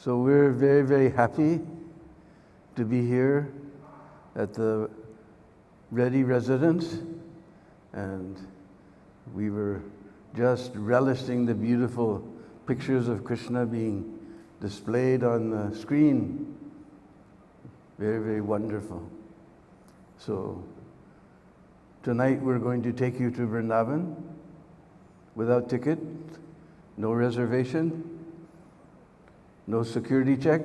So we're very, very happy to be here at the Reddy residence, and we were just relishing the beautiful pictures of Krishna being displayed on the screen. Very, very wonderful. So tonight we're going to take you to Vrindavan without ticket, no reservation, no security check,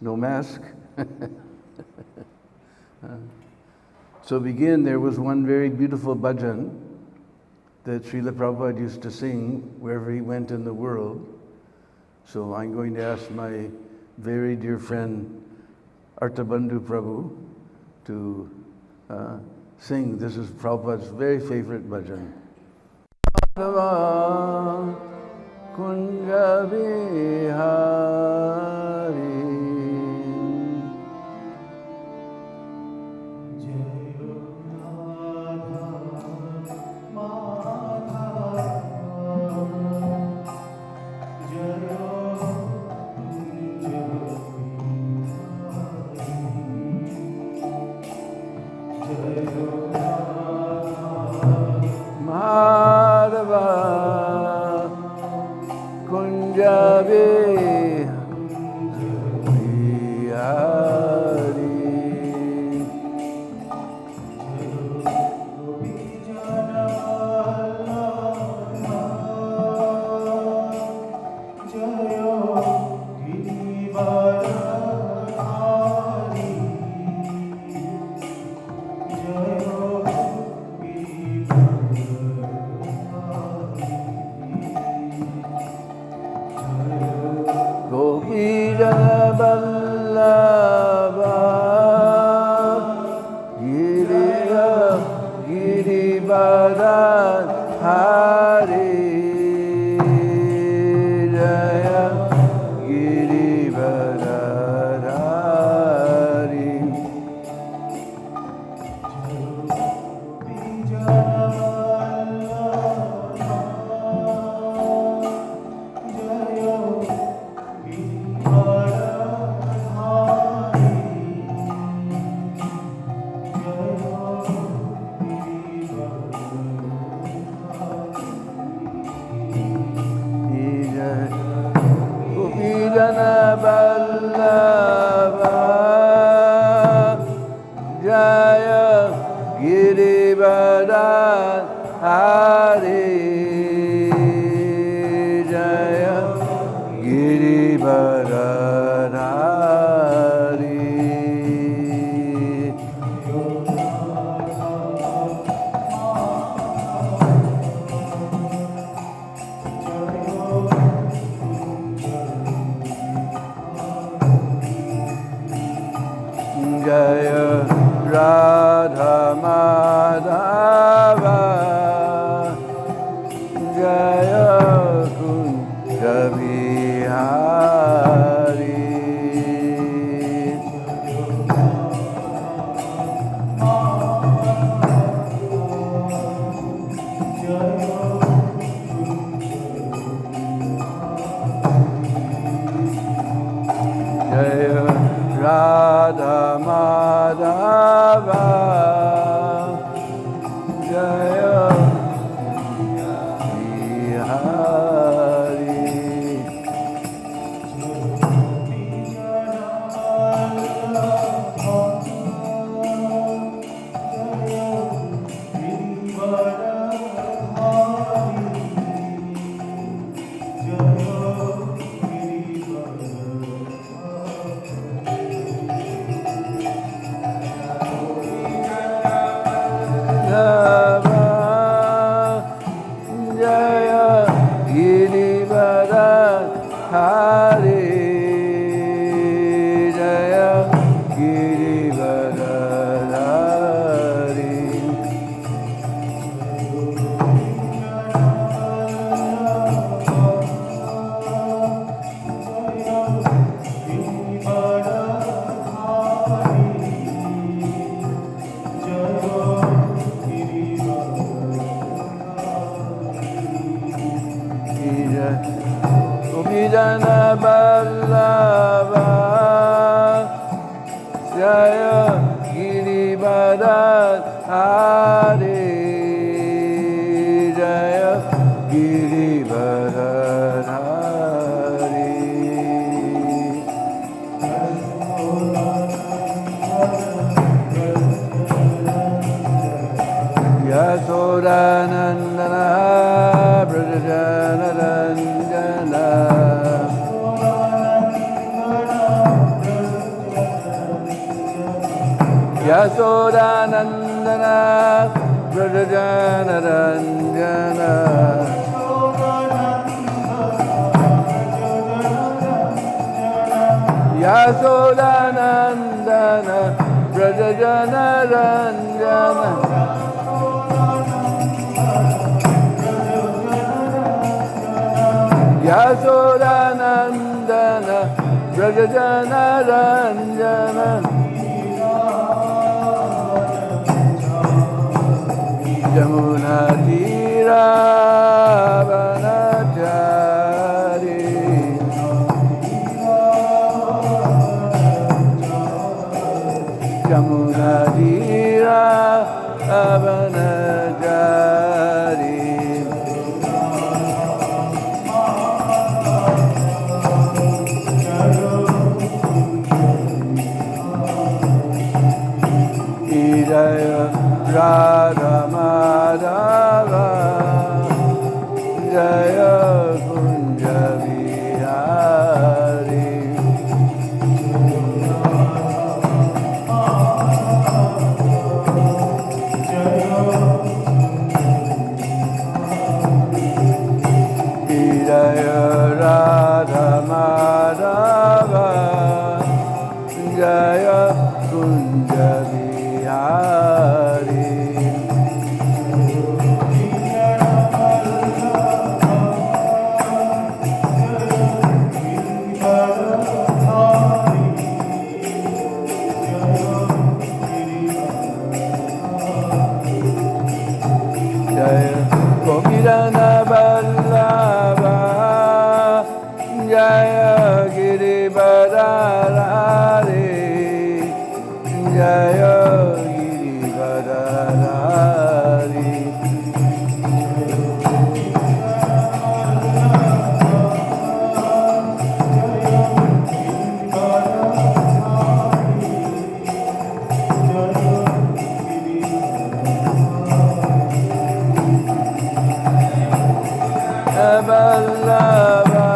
no mask. So begin, there was one very beautiful bhajan that Srila Prabhupada used to sing wherever he went in the world. So I'm going to ask my very dear friend Attapur Prabhu to sing. This is Prabhupada's very favorite bhajan. Kunja Bihari Jana Balla Yasodanandana Brajajanaranjana Yasodanandana Brajajanaranjana Yasodanandana Brajajanaranjana Jamuna Tira Vanachari Jamuna Tira Vanachari Jaya Radha Madhava Jaya Kunja Vihari Jaya Radha Madhava Jaya Kunja Vihari Jaya Gopirana Vallabha Jaya Girivadharari Jaya Girivadharari Vallabha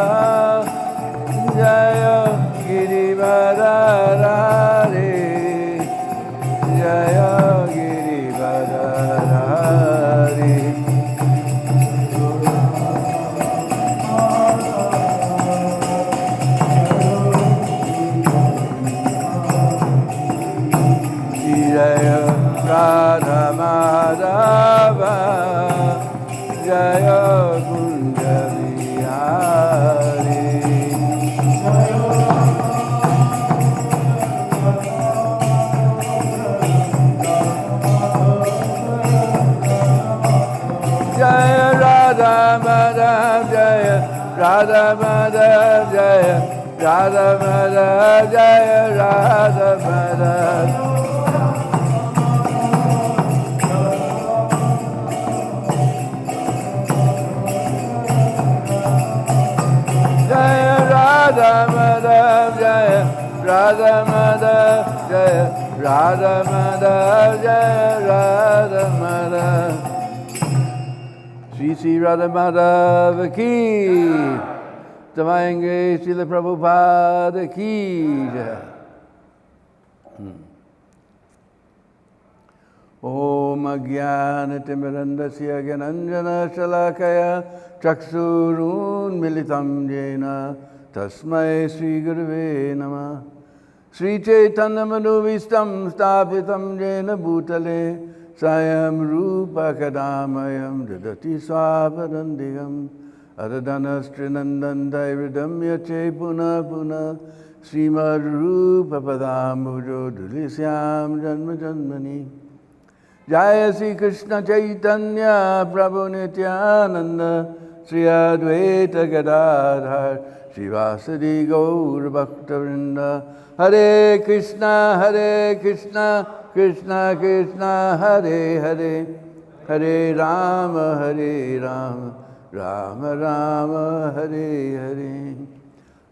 Jaya Girivadharari Jaya Girivadharari Jaya Radha Madhava Jaya Kunja Vihari Jaya Radha Madhav Jaya Radha Madhav Jaya Radha Madhav Jaya Radha Madhav Jaya Radha Madhav Jaya Radha Madhav Jaya Radha Madhav Jaya Radha Madhav Shri Shri Radha Madhav Ki Divine Grace Srila Prabhupada Ki Jai Om Ajnana-timirandasya Gyananjana Shalakaya Chaksurun Militam Jena Tasmai Sri Gurave Namah Sri Chaitanya Manovistam Stapitam Jena Bhutale Sayam Rupa Kadamayam Dadati Swapadandigam Adadanastrинandandairidam Yache Puna Puna Srimad Rupa Padambujo Dulisyam Janma Janmani Jaya Sri Krishna Chaitanya Prabhu Nityananda Sri Advaita Gadadhar Srivasadi Gaur Bhaktivinoda Hare Krishna Krishna Krishna Hare Hare Hare Rama Rama Rama Hare Hare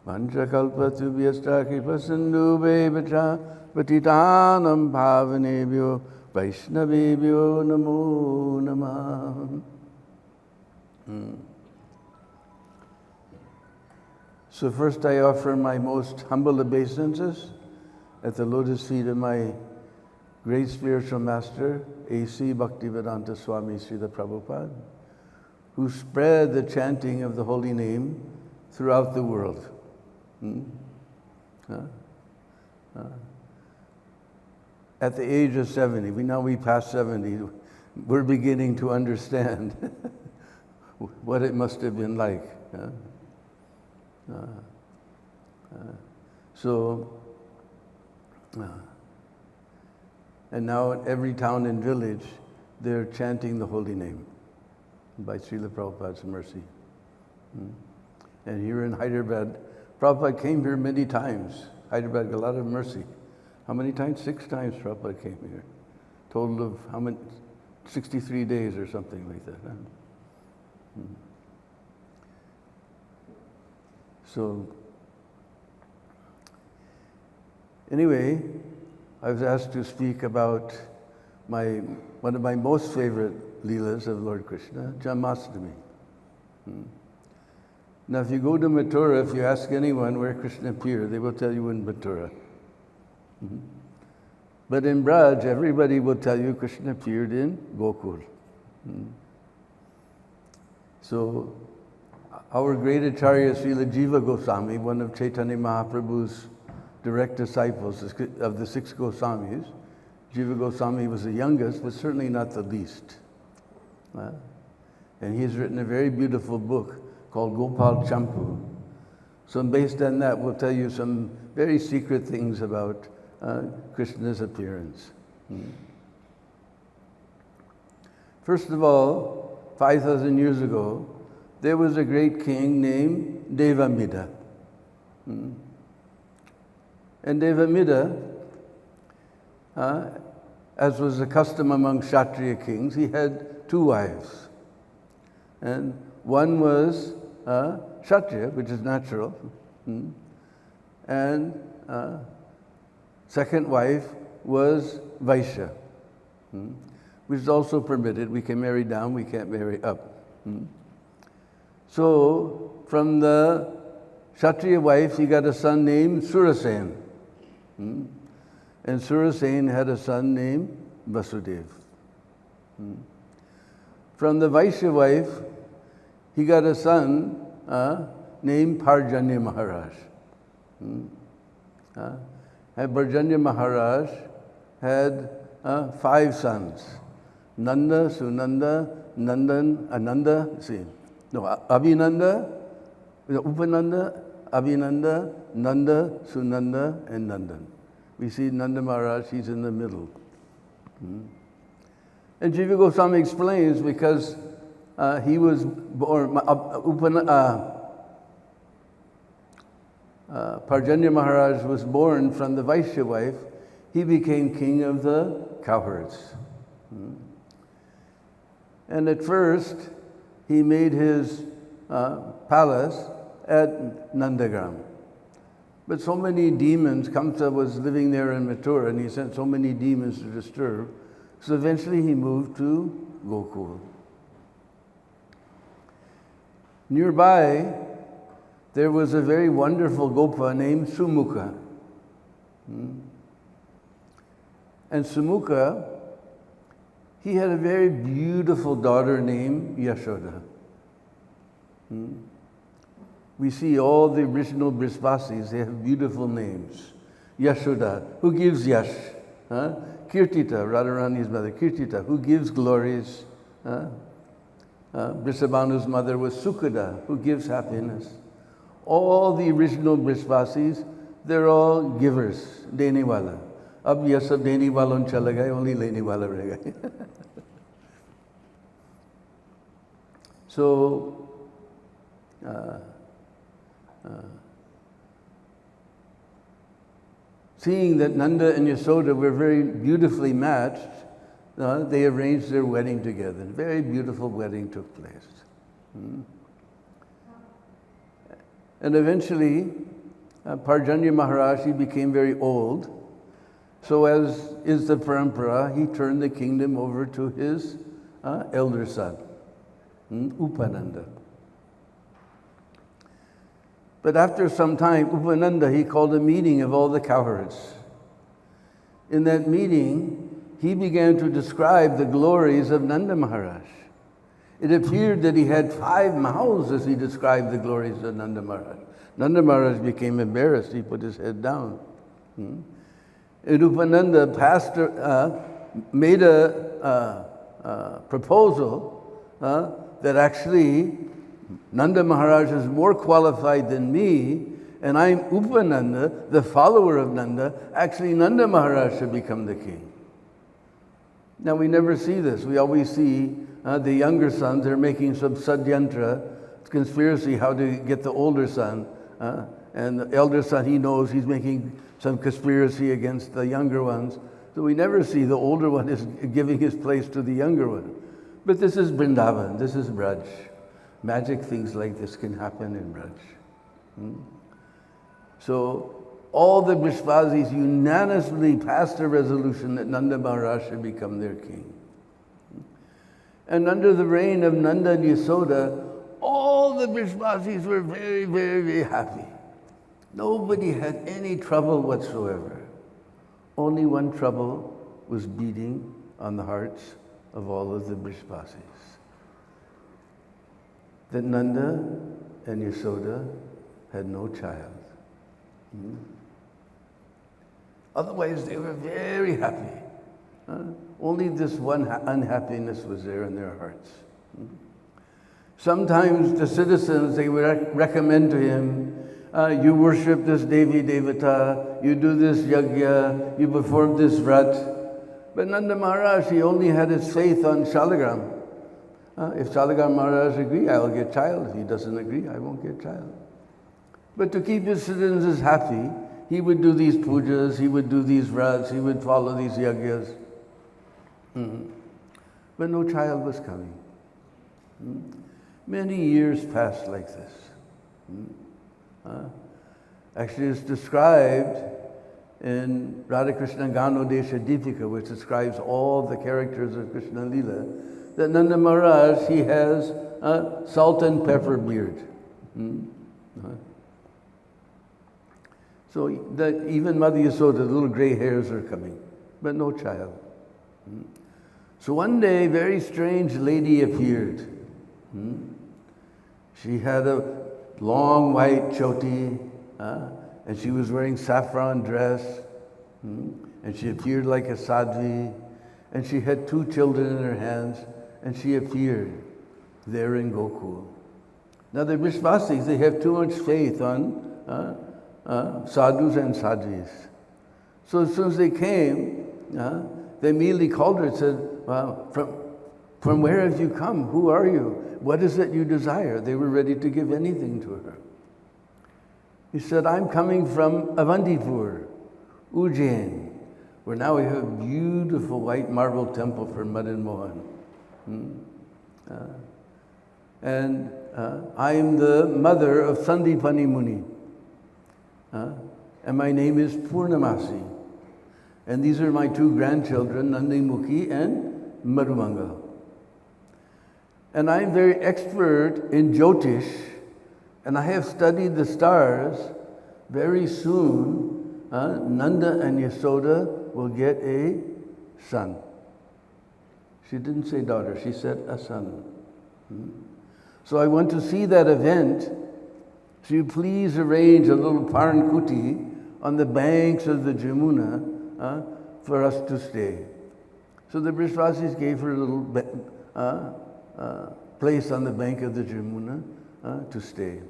Mantrakalpatubhyasta Kripasindhu Bevacha Patitanam Bhavanebhyo Vaishnavebhyo Namo Namah. So first I offer my most humble obeisances at the lotus feet of my great spiritual master, A.C. Bhaktivedanta Swami Srila Prabhupada, who spread the chanting of the holy name throughout the world. At the age of 70, we passed 70, we're beginning to understand what it must have been like. And now at every town and village, they're chanting the holy name by Srila Prabhupada's mercy. And here in Hyderabad, Prabhupada came here many times. Hyderabad got a lot of mercy. How many times? 6 times Prabhupada came here. Total of how many? 63 days or something like that. So, anyway, I was asked to speak about one of my most favorite Leelas of Lord Krishna, Janmashtami. Now, if you go to Mathura, if you ask anyone where Krishna appeared, they will tell you in Mathura. But in Braj, everybody will tell you Krishna appeared in Gokul. So, our great Acharya Srila Jiva Goswami, one of Chaitanya Mahaprabhu's direct disciples of the 6 Goswamis, Jiva Goswami was the youngest, but certainly not the least. And he's written a very beautiful book called Gopal Champu. So based on that, we'll tell you some very secret things about Krishna's appearance. First of all, 5,000 years ago, there was a great king named Devamida. And Devamida, as was the custom among Kshatriya kings, he had 2 wives. And one was Kshatriya, which is natural. And second wife was Vaishya, which is also permitted. We can marry down, we can't marry up. So from the Kshatriya wife, he got a son named Surasen. And Surasen had a son named Vasudev. From the Vaishya wife, he got a son named Parjanya Maharaj. And Parjanya Maharaj had 5 sons. Nanda, Sunanda, Nandan, Ananda, Abhinanda, Upananda, Abhinanda, Nanda, Sunanda, and Nandan. We see Nanda Maharaj, he's in the middle. And Jiva Goswami explains because he was born, Parjanya Maharaj was born from the Vaishya wife, he became king of the cowherds. And at first, he made his palace at Nandagram. But so many demons, Kamsa was living there in Mathura, and he sent so many demons to disturb, so eventually he moved to Gokul. Nearby, there was a very wonderful Gopa named Sumukha. And Sumukha, he had a very beautiful daughter named Yashoda. We see all the original Brisvasis, they have beautiful names. Yashoda, who gives yash. Kirtita, Radharani's mother, Kirtita, who gives glories. Brisabhanu's mother was Sukada, who gives happiness. All the original Brisvasis, they're all givers, dene wala. Ab ye sab dene walon chala gaye, only lene wala reh gaye. So, seeing that Nanda and Yasoda were very beautifully matched, they arranged their wedding together. A very beautiful wedding took place. And eventually, Parjanya Maharaj, he became very old. So as is the parampara, he turned the kingdom over to his elder son, Upananda. But after some time, Upananda, he called a meeting of all the cowherds. In that meeting, he began to describe the glories of Nanda Maharaj. It appeared that he had 5 mouths as he described the glories of Nanda Maharaj. Nanda Maharaj became embarrassed. He put his head down. And Upananda made a proposal that actually Nanda Maharaj is more qualified than me, and I'm Upananda, the follower of Nanda. Actually, Nanda Maharaj should become the king. Now, we never see this. We always see the younger sons, they're making some sadyantra, conspiracy, how to get the older son. And the elder son, he knows he's making some conspiracy against the younger ones. So we never see the older one is giving his place to the younger one. But this is Vrindavan, this is Braj. Magic things like this can happen in Braj. So all the Brishvasis unanimously passed a resolution that Nanda Maharaj should become their king. And under the reign of Nanda and Yasoda, all the Brishvasis were very, very, very happy. Nobody had any trouble whatsoever. Only one trouble was beating on the hearts of all of the Brishvasis. That Nanda and Yasoda had no child. Otherwise, they were very happy. Only this one unhappiness was there in their hearts. Sometimes the citizens, they would recommend to him, you worship this Devi Devata, you do this yajna, you perform this vrat. But Nanda Maharaj, he only had his faith on Shalagram. If Shalagram Maharaj agree, I will get child. If he doesn't agree, I won't get child. But to keep his citizens happy, he would do these pujas, he would do these vrats, he would follow these yajnas. But no child was coming. Many years passed like this. Actually, it's described in Hare Krishna Ganodesha Deepika, which describes all the characters of Krishna Lila, that Nanda Maharaj, he has a salt and pepper beard. So that even Mother Yasoda, the little gray hairs are coming, but no child. So one day, a very strange lady appeared. She had a long white choti, and she was wearing saffron dress, and she appeared like a sadhvi, and she had 2 children in her hands, and she appeared there in Gokul. Now the Vishvasis, they have too much faith on sadhus and sadhvis. So as soon as they came, they immediately called her and said, "Wow, from where have you come? Who are you? What is it you desire?" They were ready to give anything to her. He said, "I'm coming from Avantipur, Ujjain, where now we have a beautiful white marble temple for Madan Mohan. And I am the mother of Sandipani Muni. And my name is Purnamasi. And these are my 2 grandchildren, Nandimukhi and Marumangal. And I'm very expert in Jyotish, and I have studied the stars. Very soon, Nanda and Yasoda will get a son." She didn't say daughter, she said a son. So I want to see that event. So you please arrange a little Parankuti on the banks of the Jamuna for us to stay. So the Brishvasis gave her a little place on the bank of the Jamuna to stay.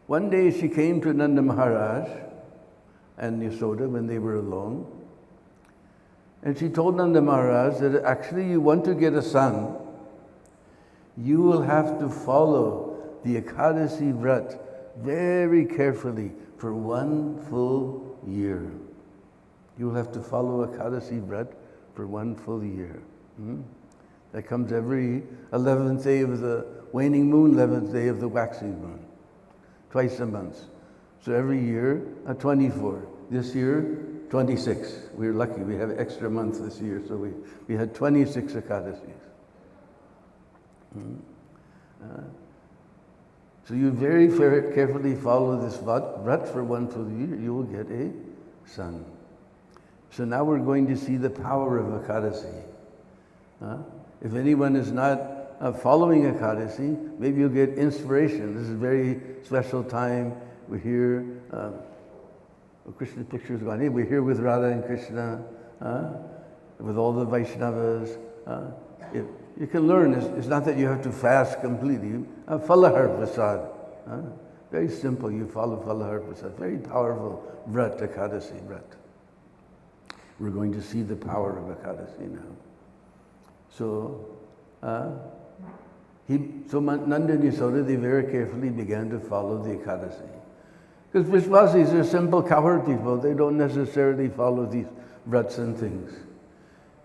One day she came to Nanda Maharaj and Yasoda when they were alone. And she told Nanda Maharaj that actually you want to get a son, you will have to follow the Ekadasi Vrat very carefully for 1 full year. You will have to follow Ekadasi Vrat for 1 full year. That comes every 11th day of the waning moon, 11th day of the waxing moon. Twice a month. So every year, 24. This year, 26. We're lucky, we have extra months this year, so we had 26 Ekadasis. So you very carefully follow this vrat for 1 full year, you will get a son. So now we're going to see the power of Ekadasi. If anyone is not following Ekadasi, maybe you'll get inspiration. This is a very special time. We're here, Krishna picture's gone in. We're here with Radha and Krishna, with all the Vaishnavas. You can learn, it's not that you have to fast completely. Falahar Prasad. Very simple, you follow Falahar Prasad. Very powerful Vrat, Ekadasi Vrat. We're going to see the power of Ekadasi now. So, Nanda and Yasoda, they very carefully began to follow the Ekadasi. Because Vishwasis are simple cowherd people. They don't necessarily follow these vrats and things.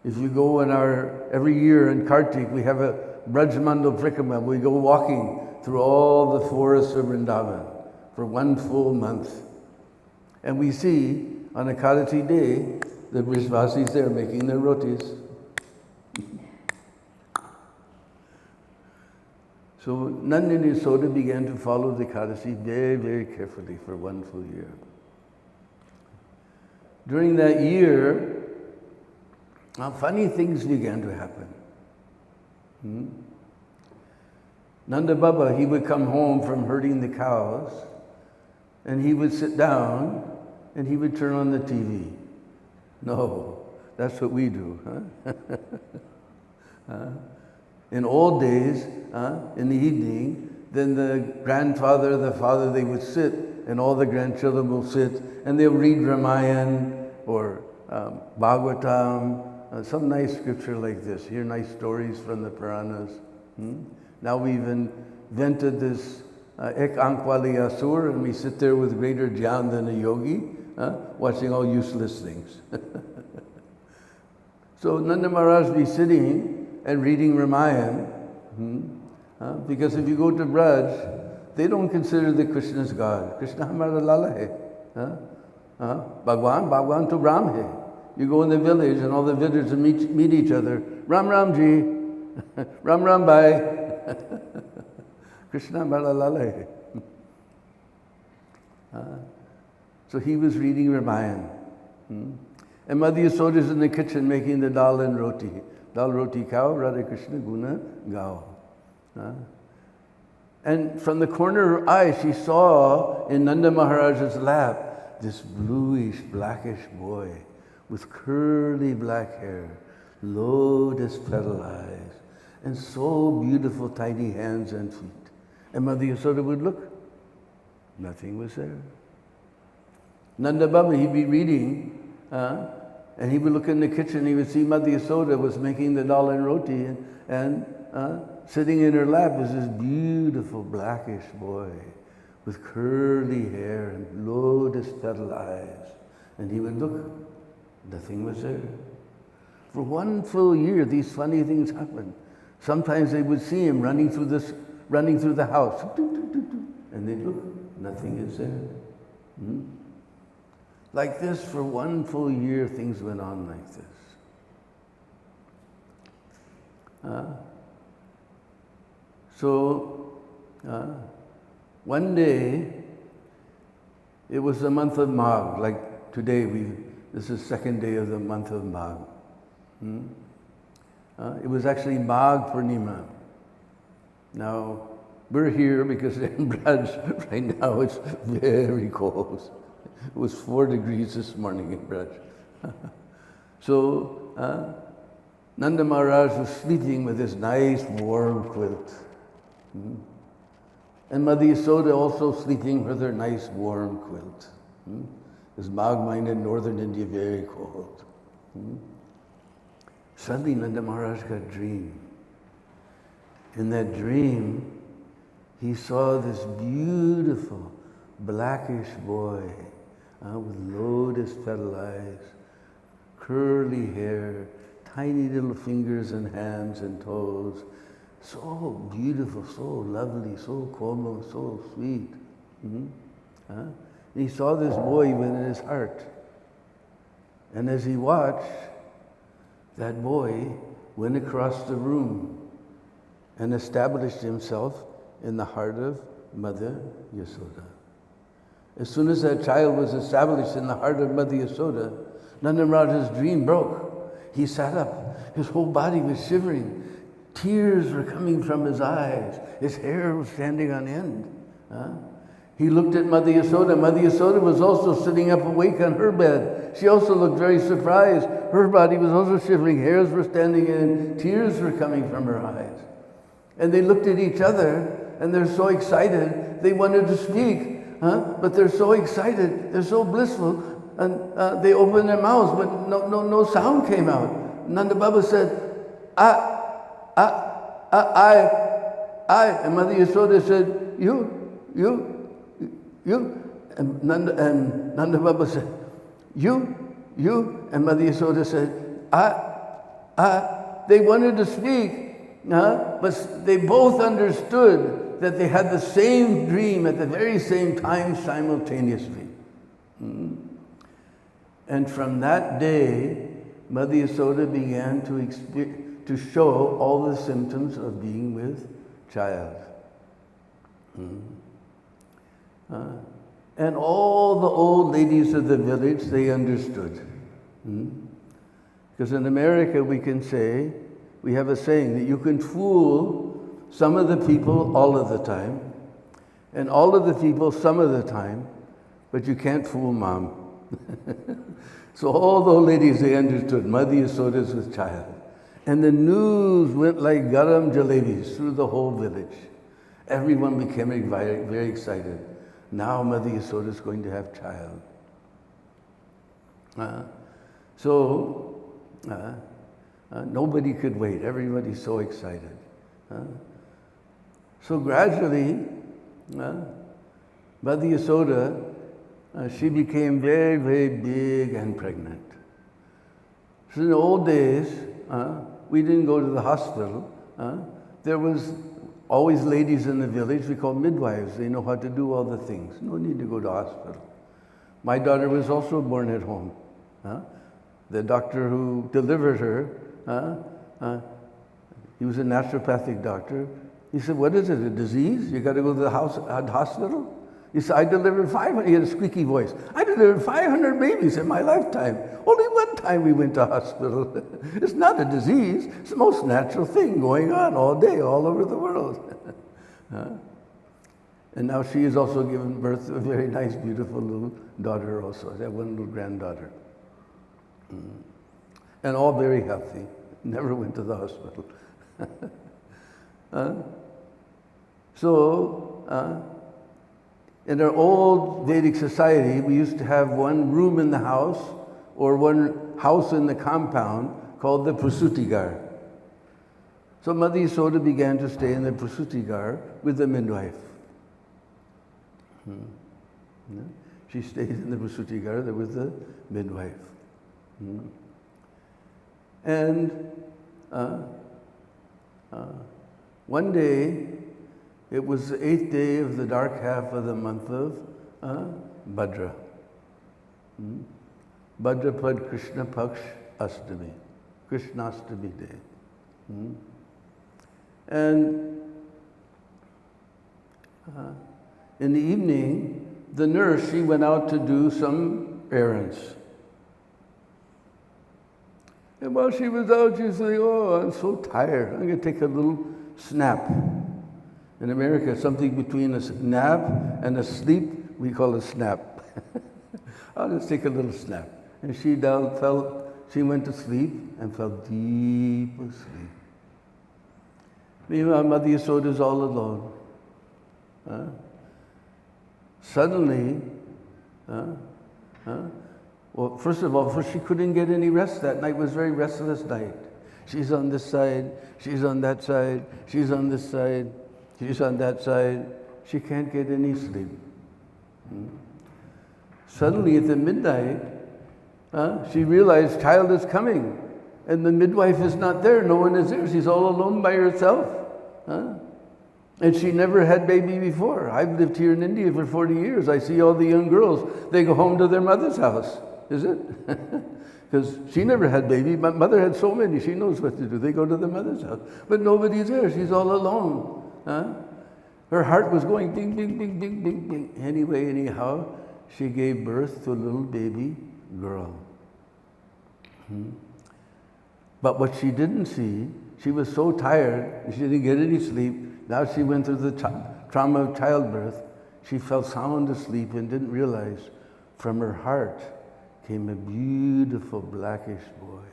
If you go every year in Kartik, we have a Braj Mandal Prikrama. We go walking through all the forests of Vrindavan for 1 full month. And we see on Ekadasi day, the Vishwasis there making their rotis. So Nanda and Yasoda began to follow the Ekadasi very, very carefully for 1 full year. During that year, funny things began to happen. Nanda Baba, he would come home from herding the cows, and he would sit down, and he would turn on the TV. No, that's what we do, In old days, in the evening, then the grandfather, the father, they would sit, and all the grandchildren will sit, and they'll read Ramayana or Bhagavatam, some nice scripture like this. Hear nice stories from the Puranas. Now we've invented this Ek Ankwali Asur, and we sit there with greater jnana than a yogi, watching all useless things. So Nanda Maharaj be sitting and reading Ramayana, because if you go to Braj, they don't consider that Krishna is God. Krishna hamara lala hai. Bhagwan to Ram hai. You go in the village and all the villagers meet each other. Ram Ram ji, Ram Ram bhai. Krishna hamara lala hai. So he was reading Ramayana. And Mother Yasoda is in the kitchen making the dal and roti. Dal roti khao, Hare Krishna guna gao. And from the corner of her eye, she saw in Nanda Maharaj's lap this bluish, blackish boy with curly black hair, lotus petal eyes, and so beautiful tiny hands and feet. And Mother Yasoda would look, nothing was there. Nanda Baba, he'd be reading, and he would look in the kitchen, he would see Mother Yasoda was making the dal and roti, and sitting in her lap was this beautiful blackish boy with curly hair and lotus petal eyes. And he would look, nothing was there. For 1 full year, these funny things happened. Sometimes they would see him running through the house, and they'd look, nothing is there. Like this, for 1 full year, things went on like this. One day, it was the month of Magh, like today, this is the 2nd day of the month of Magh. It was actually Magh Purnima. Now, we're here because in Braj, right now it's very cold. It was 4 degrees this morning in Braj. So, Nanda Maharaj was sleeping with this nice warm quilt. And Mother Yasoda also sleeping with her nice warm quilt. Because Magh Mahina in northern India, very cold. Suddenly Nanda Maharaj got a dream. In that dream, he saw this beautiful blackish boy with lotus petal eyes, curly hair, tiny little fingers and hands and toes. So beautiful, so lovely, so komal, so sweet. And he saw this boy even in his heart. And as he watched, that boy went across the room and established himself in the heart of Mother Yasoda. As soon as that child was established in the heart of Mother Yasoda, Nanda Maharaj's dream broke. He sat up. His whole body was shivering. Tears were coming from his eyes. His hair was standing on end. He looked at Mother Yasoda. Mother Yasoda was also sitting up awake on her bed. She also looked very surprised. Her body was also shivering. Hairs were standing in. Tears were coming from her eyes. And they looked at each other, and they're so excited. They wanted to speak, but they're so excited. They're so blissful. And they opened their mouths, but no sound came out. Nanda Baba said, I. And Mother Yasoda said, you. And Nanda Baba said, you. And Mother Yasoda said, I. They wanted to speak, but they both understood that they had the same dream at the very same time simultaneously. And from that day, Mother Yasoda began to show all the symptoms of being with child. And all the old ladies of the village, they understood. Because in America we can say, we have a saying that you can fool some of the people all of the time, and all of the people some of the time, but you can't fool Mom. So all the old ladies, they understood. Mother Yasoda is with child. And the news went like garam jalebis through the whole village. Everyone became very, very excited. Now Mother Yasoda is going to have child. Nobody could wait. Everybody's so excited. So gradually, Mother Yasoda, she became very, very big and pregnant. So in the old days, we didn't go to the hospital. There was always ladies in the village we call midwives. They know how to do all the things. No need to go to hospital. My daughter was also born at home. The doctor who delivered her, he was a naturopathic doctor. He said, what is it, a disease? You got to go to the hospital? He said, I delivered 500, he had a squeaky voice. I delivered 500 babies in my lifetime. Only one time we went to hospital. It's not a disease. It's the most natural thing going on all day, all over the world. And now she has also given birth to a very nice, beautiful little daughter also. I have one little granddaughter. And all very healthy. Never went to the hospital. In our old Vedic society, we used to have one room in the house or one house in the compound called the Prasutigar. So Mother Yasoda began to stay in the Prasutigar with the midwife. She stayed in the Prasutigar with the midwife. And one day, it was the 8th day of the dark half of the month of Bhadra. Bhadrapad Krishna Paksh Astami, Krishnastami day. And in the evening, the nurse, she went out to do some errands. And while she was out, she said, oh, I'm so tired. I'm going to take a little snap. In America, something between a nap and a sleep, we call a snap. I'll just take a little snap. And she went to sleep and fell deep asleep. Meanwhile, Mother Yasoda is all alone. Suddenly, well, first of all, she couldn't get any rest that night. It was a very restless night. She's on this side, she's on that side, she's on this side, she's on that side. She can't get any sleep. Suddenly at the midnight, she realized child is coming. And the midwife is not there. No one is there. She's all alone by herself. And she never had baby before. I've lived here in India for 40 years. I see all the young girls. They go home to their mother's house. Is it? Because she never had baby. My mother had so many. She knows what to do. They go to the mother's house. But nobody's there. She's all alone. Her heart was going ding, ding, ding, ding, ding, ding. Anyway, anyhow, she gave birth to a little baby girl. But what she didn't see, she was so tired, she didn't get any sleep. Now she went through the trauma of childbirth. She fell sound asleep and didn't realize from her heart came a beautiful blackish boy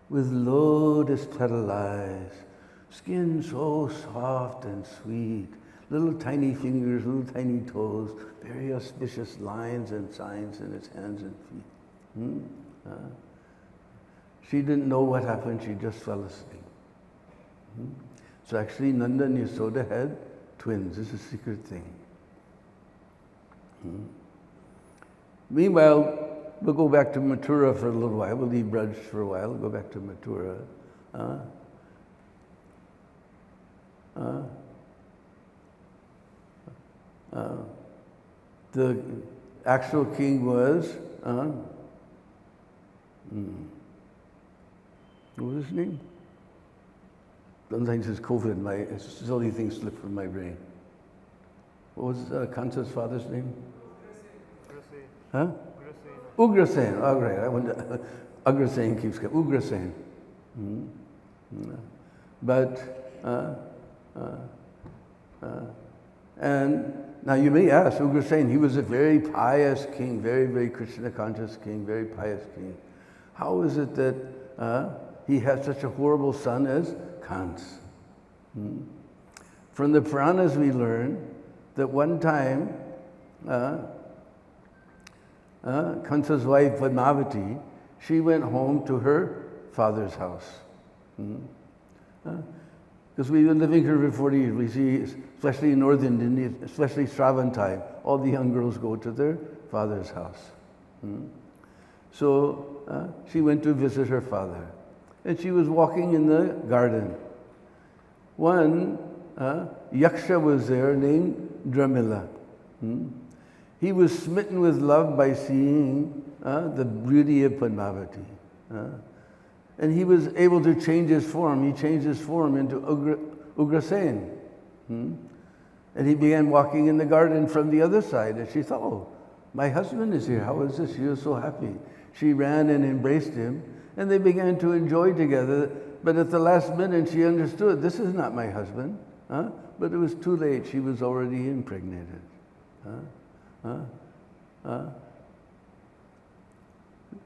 with lotus petal eyes, skin so soft and sweet, little tiny fingers, little tiny toes, very auspicious lines and signs in his hands and feet. She didn't know what happened, she just fell asleep. So actually Nanda and Yasoda had twins. This is a secret thing. Meanwhile, we'll go back to Mathura for a little while. We'll leave Braj for a while, go back to Mathura. The actual king was, what was his name? Sometimes it's COVID, silly things slip from my brain. What was Kansa's father's name? Huh? Ugrasen. Oh, right. Ugrasen keeps coming. Ugrasen. But, and now you may ask, Ugrasen, he was a very pious king, very, very Krishna conscious king, very pious king. How is it that he had such a horrible son as Kans? From the Puranas we learn that one time Kansa's wife Padmavati, she went home to her father's house. Because we've been living here for 40 years. We see, especially in northern India, especially Shravan time, all the young girls go to their father's house. So she went to visit her father. And she was walking in the garden. One yaksha was there named Dramila. He was smitten with love by seeing the beauty of Padmavati. And he was able to change his form. He changed his form into Ugrasen. And he began walking in the garden from the other side. And she thought, oh, my husband is here. How is this? She was so happy. She ran and embraced him. And they began to enjoy together. But at the last minute, she understood, this is not my husband. But it was too late. She was already impregnated.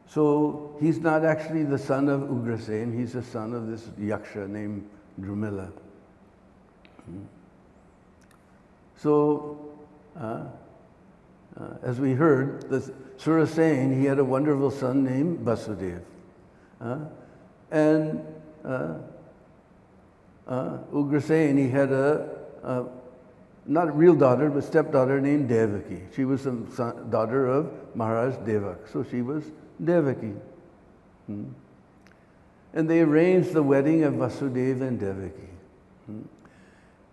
So he's not actually the son of Ugrasen, he's the son of this yaksha named Drumila. So, as we heard, the Surasen, he had a wonderful son named Vasudev. And Ugrasen, he had not a real daughter, but stepdaughter named Devaki. She was the daughter of Maharaj Devak, so she was Devaki. And they arranged the wedding of Vasudeva and Devaki.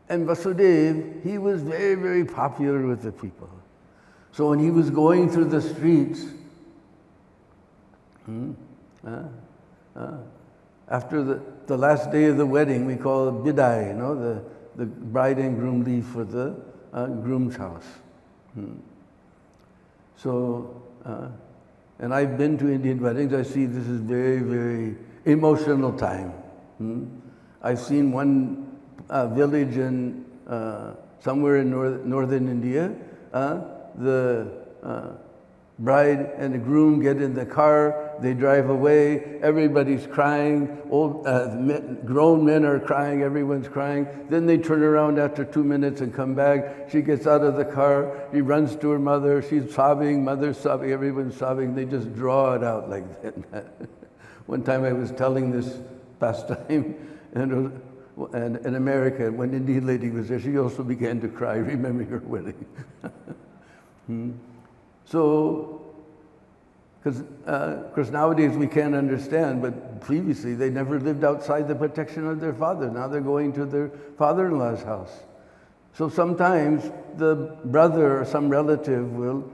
And Vasudev, he was very, very popular with the people. So when he was going through the streets, after the last day of the wedding, we call it Bidai, the bride and groom leave for the groom's house. So, and I've been to Indian weddings. I see this is very, very emotional time. I've seen one village in somewhere in northern India. The bride and the groom get in the car, they drive away, everybody's crying, grown men are crying, everyone's crying. Then they turn around after 2 minutes and come back. She gets out of the car, he runs to her mother, she's sobbing, mother's sobbing, everyone's sobbing. They just draw it out like that. One time I was telling this pastime and in America, when an Indian lady was there, she also began to cry, remembering her wedding. So, because nowadays we can't understand, but previously they never lived outside the protection of their father. Now they're going to their father-in-law's house. So sometimes the brother or some relative will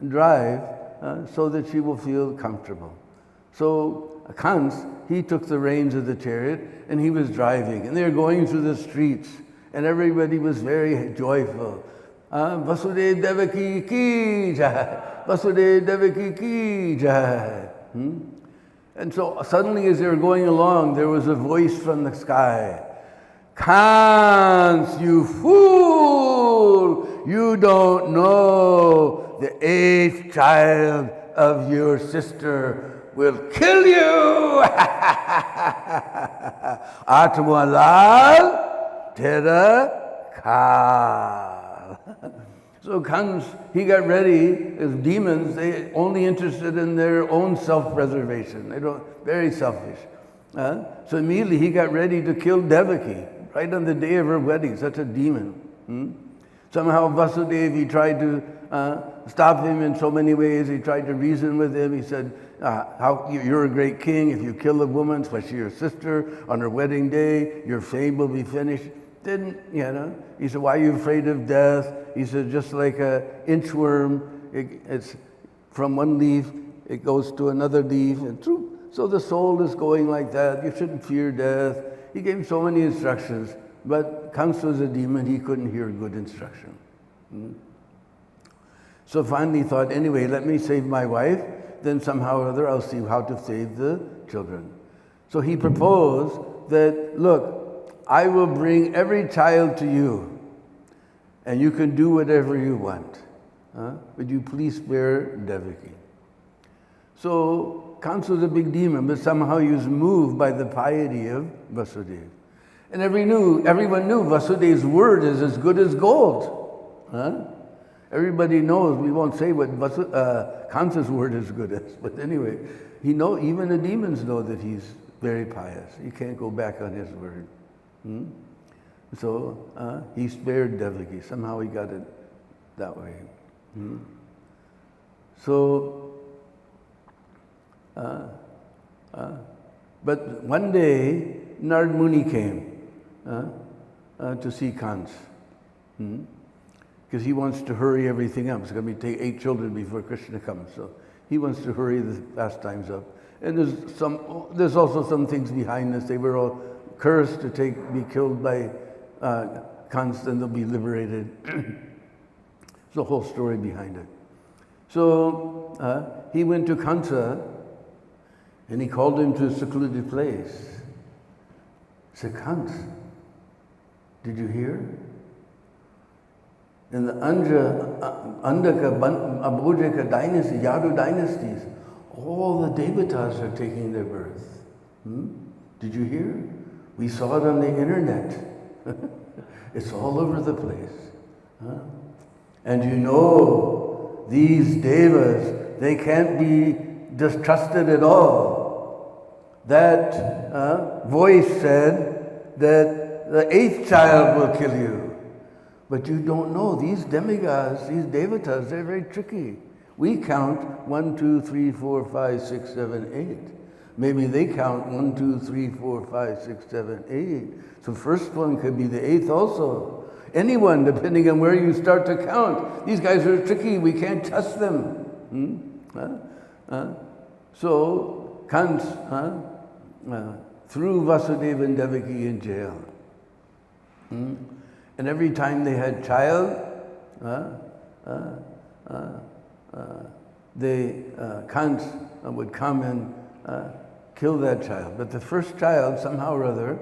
drive so that she will feel comfortable. So Kans, he took the reins of the chariot and he was driving, and they were going through the streets, and everybody was very joyful. Vasudev Devaki ki jai, Vasudev Devaki ki jai. And so suddenly as they were going along, there was a voice from the sky. Kans, you fool! You don't know the 8th child of your sister will kill you! Atmalal Tera Kal. So Kans, he got ready, as demons, they only interested in their own self-preservation. They don't, very selfish. So immediately he got ready to kill Devaki, right on the day of her wedding, such a demon. Somehow Vasudeva, he tried to stop him in so many ways. He tried to reason with him. He said, you're a great king. If you kill a woman, especially your sister, on her wedding day, your fame will be finished. Didn't, He said, why are you afraid of death? He said, just like an inchworm, it's from one leaf, it goes to another leaf. And so the soul is going like that. You shouldn't fear death. He gave so many instructions. But Kans was a demon. He couldn't hear good instruction. So finally he thought, anyway, let me save my wife. Then somehow or other I'll see how to save the children. So he proposed that, look, I will bring every child to you, and you can do whatever you want. Would you please spare Devaki? So Kans was a big demon, but somehow he was moved by the piety of Vasudeva. And everyone knew Vasudeva's word is as good as gold. Everybody knows, we won't say what Kans's word is good as, but anyway, even the demons know that he's very pious. You can't go back on his word. So he spared Devaki. Somehow he got it that way. So, but one day, Narad Muni came to see Kans. Because he wants to hurry everything up. It's going to take 8 children before Krishna comes. So he wants to hurry the pastimes up. And there's also some things behind this. They were all cursed to be killed by Kans, and they'll be liberated. There's a whole story behind it. So he went to Kansa, and he called him to a secluded place. He said, Kans, did you hear? In the Andaka, Abhojaka dynasty, Yadu dynasties, all the devatas are taking their birth. Did you hear? We saw it on the internet. It's all over the place. And these devas, they can't be distrusted at all. That voice said that the 8th child will kill you. But you don't know, these demigods, these devatas, they're very tricky. We count 1, 2, 3, 4, 5, 6, 7, 8. Maybe they count 1, 2, 3, 4, 5, 6, 7, 8. So first one could be the 8th also. Anyone, depending on where you start to count. These guys are tricky, we can't trust them. So Kans threw Vasudeva and Devaki in jail. And every time they had child, Kans would come and kill that child. But the first child, somehow or other,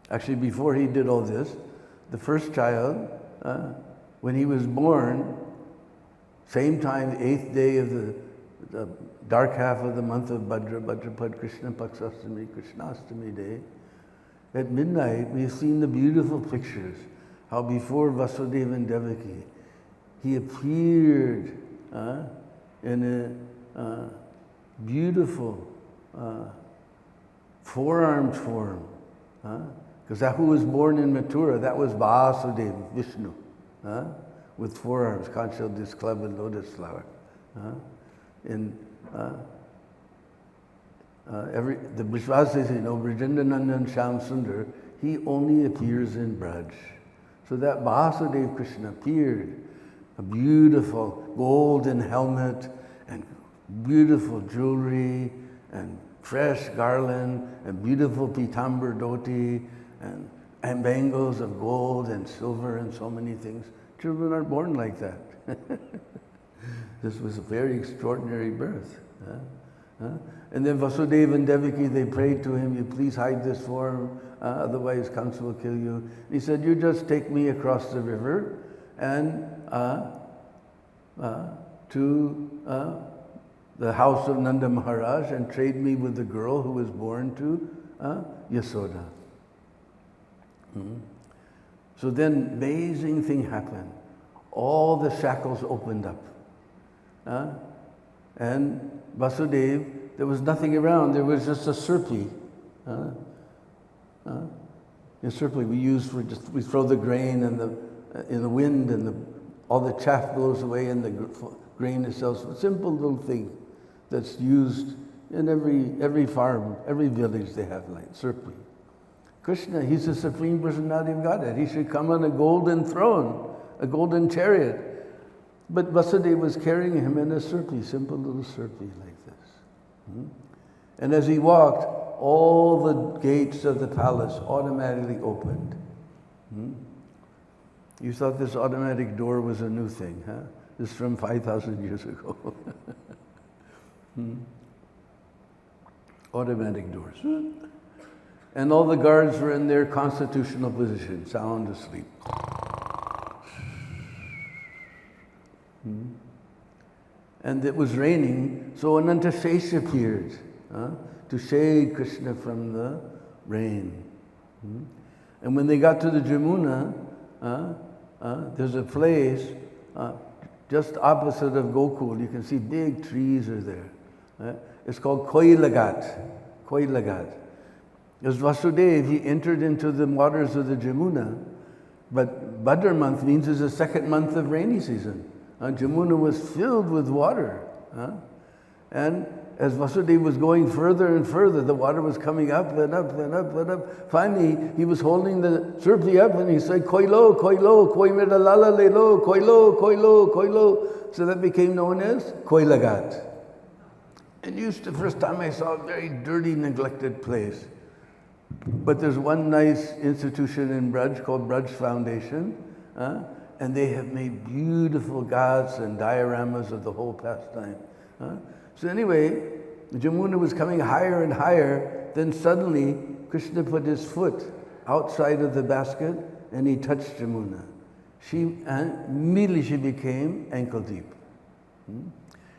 actually before he did all this, the first child, when he was born, same time, the 8th day of the dark half of the month of Bhadrapad Krishna Paksastami, Krishnastami day, at midnight, we've seen the beautiful pictures, how before Vasudeva and Devaki, he appeared in a beautiful four-armed form. Because that who was born in Mathura, that was Vasudeva, Vishnu, with 4 arms, conch shell, disc, club, and lotus flower. The Vishwas says, Brajendranandan Shyam Sundar, he only appears in Braj. So that Vasudeva Krishna appeared, a beautiful golden helmet and beautiful jewelry and fresh garland and beautiful pitambar dhoti and bangles of gold and silver and so many things. Children are born like that. This was a very extraordinary birth. And then Vasudeva and Devaki, they prayed to him, you please hide this form, otherwise Kamsa will kill you. And he said, you just take me across the river and to the house of Nanda Maharaj and trade me with the girl who was born to Yasoda. So then amazing thing happened. All the shackles opened up. And Vasudeva, there was nothing around, there was just a surpi. A surpi we use for just, we throw the grain in the wind and all the chaff blows away and the grain itself. A simple little thing that's used in every farm, every village they have like surpi. Krishna, he's the Supreme Personality of Godhead. He should come on a golden throne, a golden chariot. But Vasudeva was carrying him in a surpi, simple little surpi like this. And as he walked, all the gates of the palace automatically opened. You thought this automatic door was a new thing, huh? This is from 5,000 years ago. Automatic doors. And all the guards were in their constitutional position, sound asleep. And it was raining, so Ananta Shesha appeared to shade Krishna from the rain. And when they got to the Jamuna, there's a place just opposite of Gokul. You can see big trees are there. It's called Koilagat. As Vasudeva, he entered into the waters of the Jamuna, but Bhadra month means it's the second month of rainy season. Jamuna was filled with water. And as Vasudeva was going further and further, the water was coming up and up and up and up. Finally, he was holding the surpi up and he said, Koilo, Koilo, Koi mera lala lelo, Koilo, Koilo, Koilo. So that became known as Koilagat. And the first time I saw a very dirty, neglected place. But there's one nice institution in Braj called Braj Foundation. And they have made beautiful ghats and dioramas of the whole pastime. So anyway, Jamuna was coming higher and higher. Then suddenly, Krishna put his foot outside of the basket and he touched Jamuna. Immediately she became ankle deep.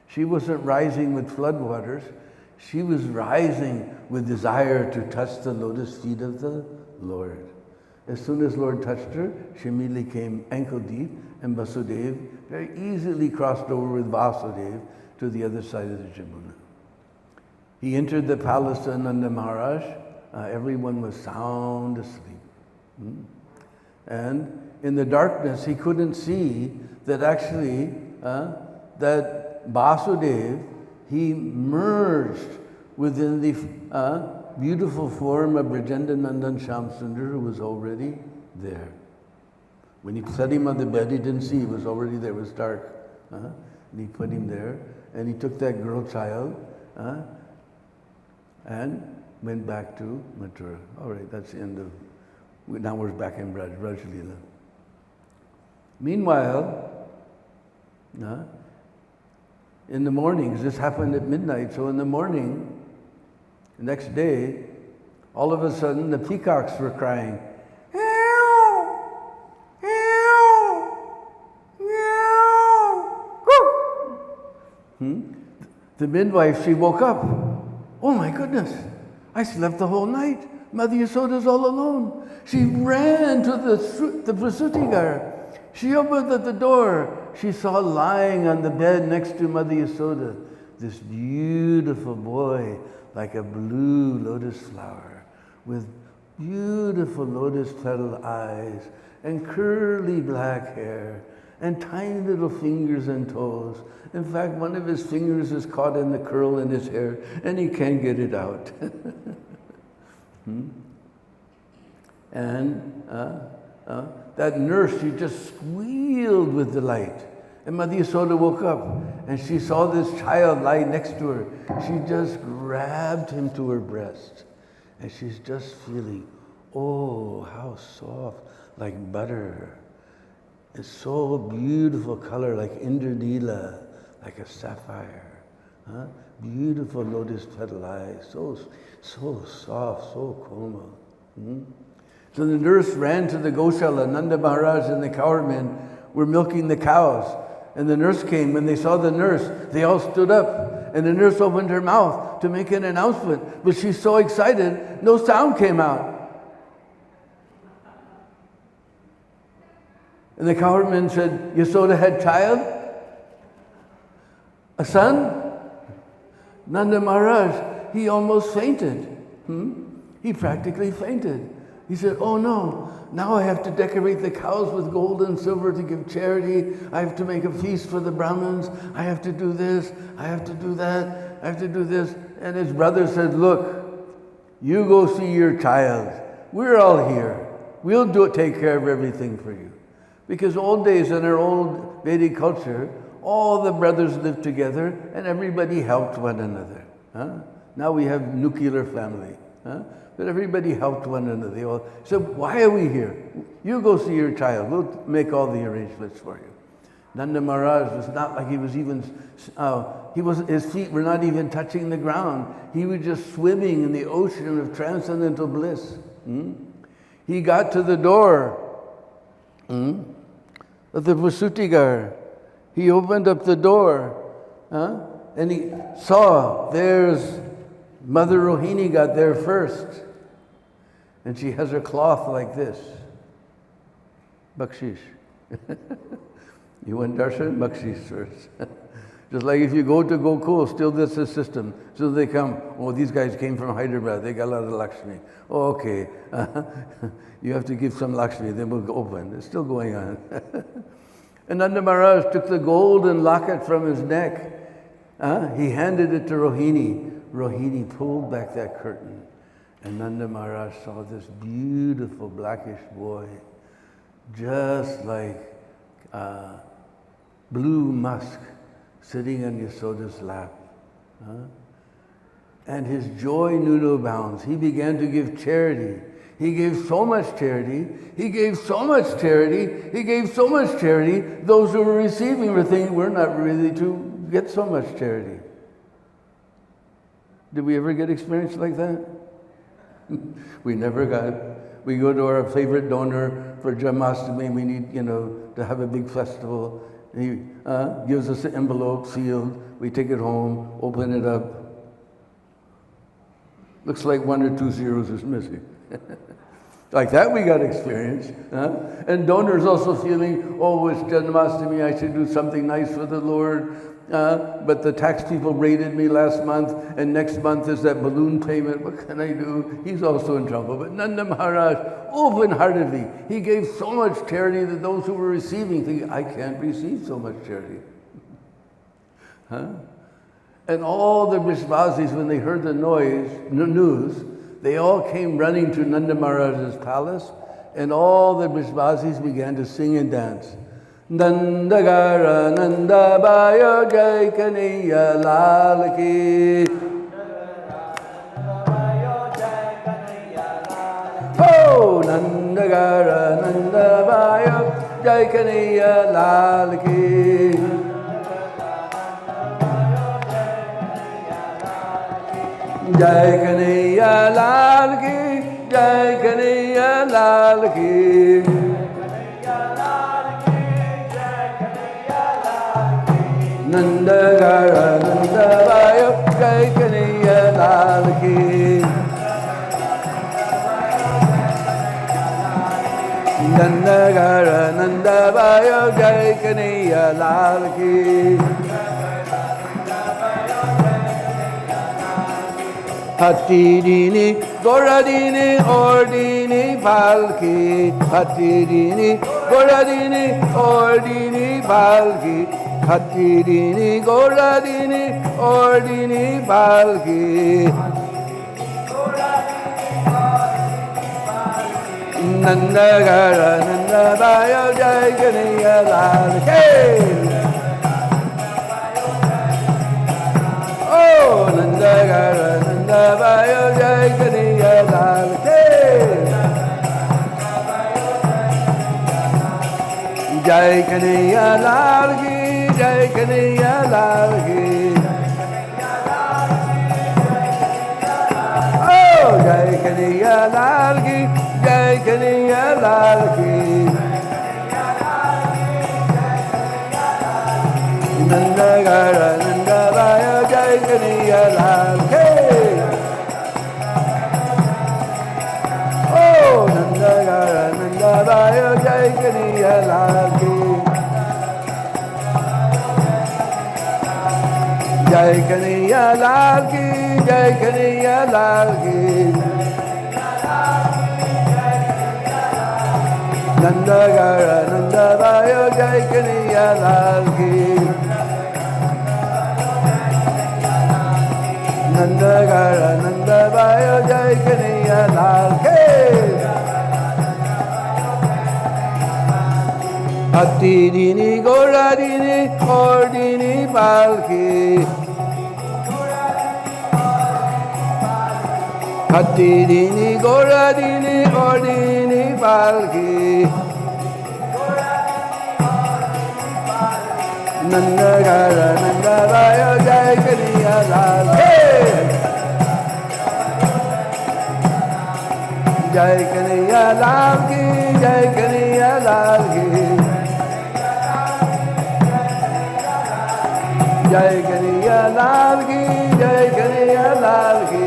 She wasn't rising with floodwaters. She was rising with desire to touch the lotus feet of the Lord. As soon as Lord touched her, she immediately came ankle deep, and Vasudeva very easily crossed over with Vasudeva to the other side of the Jamuna. He entered the palace of Nanda Maharaj. Everyone was sound asleep. And in the darkness, he couldn't see that actually, that Vasudeva, he merged within the beautiful form of Brajendra Nandan Shamsundar, who was already there. When he set him on the bed, he didn't see, he was already there, it was dark. And he put him there, and he took that girl child and went back to Mathura. All right, that's the end of, now we're back in Braj Leela. Meanwhile, in the mornings, this happened at midnight, so in the morning, the next day, all of a sudden the peacocks were crying, "Meow, meow, meow." The midwife, she woke up. Oh my goodness, I slept the whole night. Mother Yasoda's all alone. She ran to the Prasuti. She opened at the door. She saw lying on the bed next to Mother Yasoda this beautiful boy, like a blue lotus flower, with beautiful lotus petal eyes and curly black hair and tiny little fingers and toes. In fact, one of his fingers is caught in the curl in his hair and he can't get it out. And that nurse, she just squealed with delight. And Mother Yasoda woke up and she saw this child lie next to her. She just grabbed him to her breast. And she's just feeling, oh, how soft, like butter. It's so beautiful color, like Indranila, like a sapphire. Huh? Beautiful lotus petal eyes, so soft, so komal. So the nurse ran to the Goshala. Nanda Maharaj and the cowhermen were milking the cows. And the nurse came. When they saw the nurse, they all stood up. And the nurse opened her mouth to make an announcement. But she's so excited, no sound came out. And the cowhermen said, Yasoda had child? A son? Nanda Maharaj, he almost fainted. He practically fainted. He said, oh no, now I have to decorate the cows with gold and silver to give charity. I have to make a feast for the Brahmins. I have to do this. I have to do that. I have to do this. And his brother said, look, you go see your child. We're all here. We'll take care of everything for you. Because old days in our old Vedic culture, all the brothers lived together and everybody helped one another. Now we have nuclear family. But everybody helped one another. They all said, why are we here? You go see your child. We'll make all the arrangements for you. Nanda Maharaj was not like he was even, his feet were not even touching the ground. He was just swimming in the ocean of transcendental bliss. He got to the door of the Vasutigar. He opened up the door and he saw there's Mother Rohini got there first. And she has her cloth like this. Bakshish. You want darshan? Bakshish first. Just like if you go to Gokul, still that's the system. So they come, oh, these guys came from Hyderabad, they got a lot of Lakshmi. Oh, okay. You have to give some Lakshmi, then we'll open. It's still going on. And Nanda Maharaj took the golden locket from his neck. He handed it to Rohini. Rohini pulled back that curtain. And Nanda Maharaj saw this beautiful blackish boy, just like blue musk, sitting on Yasoda's lap. And his joy knew no bounds. He began to give charity. He gave so much charity. He gave so much charity. He gave so much charity. Those who were receiving were thinking, we're not really to get so much charity. Did we ever get experience like that? We never got. We go to our favorite donor for Janmashtami. We need, to have a big festival. He gives us an envelope sealed. We take it home, open it up. Looks like 1 or 2 zeros is missing. Like that we got experience. And donors also feeling, oh, it's Janmashtami, I should do something nice for the Lord. But the tax people raided me last month, and next month is that balloon payment. What can I do? He's also in trouble. But Nanda Maharaj, open-heartedly, he gave so much charity that those who were receiving think, I can't receive so much charity. And all the Brishvasis, when they heard the news, they all came running to Nanda Maharaj's palace, and all the Brishvasis began to sing and dance. Nandagara Nanda Bayo Jai Kanaya Lal Ki. Oh, Nandagara Nanda Bayo Jai Kanaya Lal Ki. Jai Kanaya Lal Ki. Jai Kanaya Lal Ki. Nandagara Nanda Bayo Jai Kanaya Lal Ki. Nandagara Nanda Bayo Jai Kanaya Lal Ki. Hati Deene Gora Deene Or Deene Palki. Hati Deene Gora Deene Or Deene Palki. Hati Deene Gora Deene Or Deene Palki. Nandagara Nanda Bayo Jai Kanaya Lal Ki. Oh, Nandagara Nanda Bayo Jai Kanaya Lal Ki. Jai Kanaya Lal Ki. Jai Kanaya Lal Ki. Kanhaiya Lal ki, Jai Kanhaiya Lal ki. Nanda Gara Nanda Raya Jai Kanhaiya Lal ki. Oh, Nanda Gara Nanda Raya Jai Kanhaiya Lal ki. Jai Kanhaiya Lal ki, Jai Kanhaiya Lal ki. Nanda Gara Nanda Raya Jai Kanhaiya Lal ki. Nanda Gara Nanda Raya Jai Kanhaiya Lal ki. Bhakti Deene Gora Deene Aur Deene Palki. Bhakti Deene Gora Deene Aur Deene Palki. Nanda Gara Nanda Raya Jai Kanhaiya Lal ki. Jai Kanhaiya Lal ki, Jai Kanhaiya Lal ki. Jai Kanhaiya Lal ki, Jai Kanhaiya Lal ki.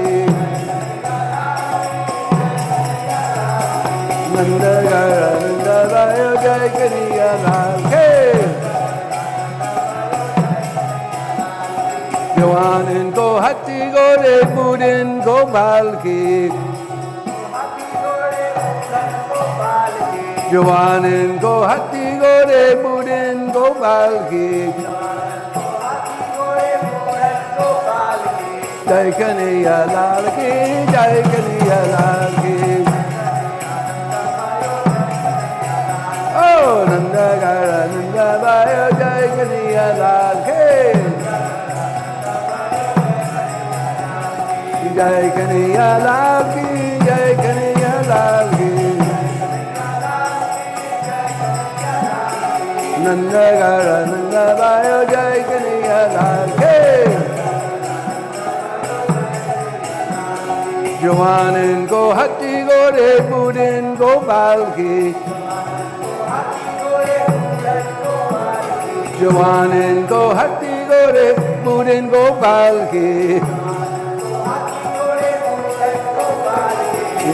Nanda Gara Nanda Raya Jai Kanhaiya Lal ki. Jwan inko hatti gore bud inko balki. Jwan inko hatti gore bud inko balki. Jai Kanhaiya Lal ki, Jai Kanhaiya Lal ki. Oh, Nanda Gara Nanda Raya Jai Kanhaiya Lal ki. Jai Kanhaiya Lal ki, Jai Kanhaiya Lal ki. Nanda Gara Nanda Raya Jai Kanhaiya Lal ki. Jwan inko hatti gore bud inko balki. Jwan inko hatti gore bud inko balki.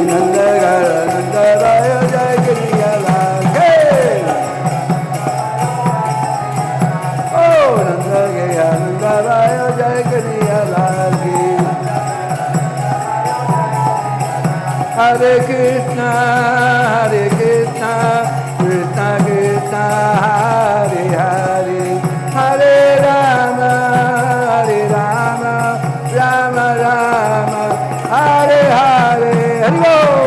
Nanda Gara Nanda Raya Jai Kanhaiya Lal ki. Oh, Nanda Gara Nanda Raya Jai Kanhaiya Lal ki. Hare Krishna, Hare Krishna, Krishna Krishna, Hare Hare, Hare Rama, Hare Rama, Rama Rama, Hare Hare. Hare Bol.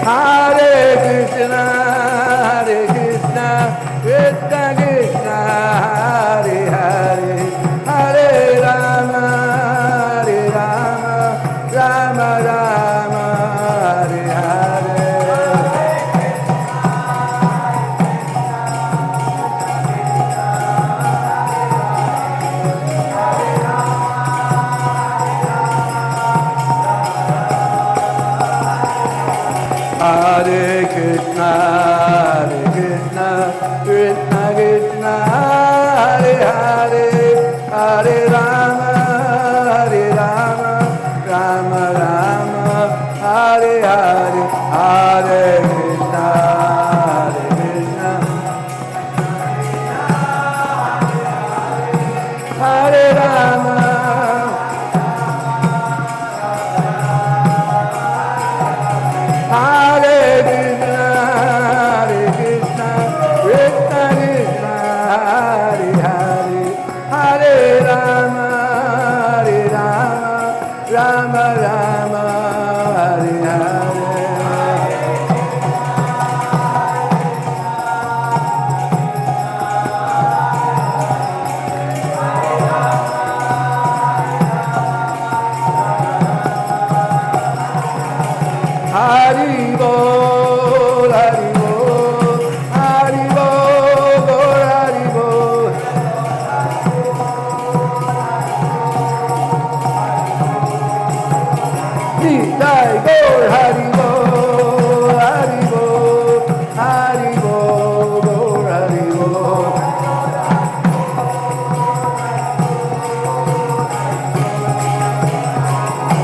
Hare Krishna, Hare Krishna, Krishna Krishna, Hare Hare, Hare Rama, Hare Rama, Rama Rama, Hare Hare. Hare Krishna, Hare Krishna, Krishna Krishna, Hare Hare, Hare Rama, Hare Rama, Rama Rama, Hare Hare, Hare Krishna, Hare Krishna, Hare Rama. Hare Krishna, Hare Krishna, Krishna Krishna, Hare Hare, Hare Rama, Hare Rama, Rama Rama, Hare Hare. Hari Bol. Nitai Gaur Haribo, Haribo, Haribo, Gaur Haribo.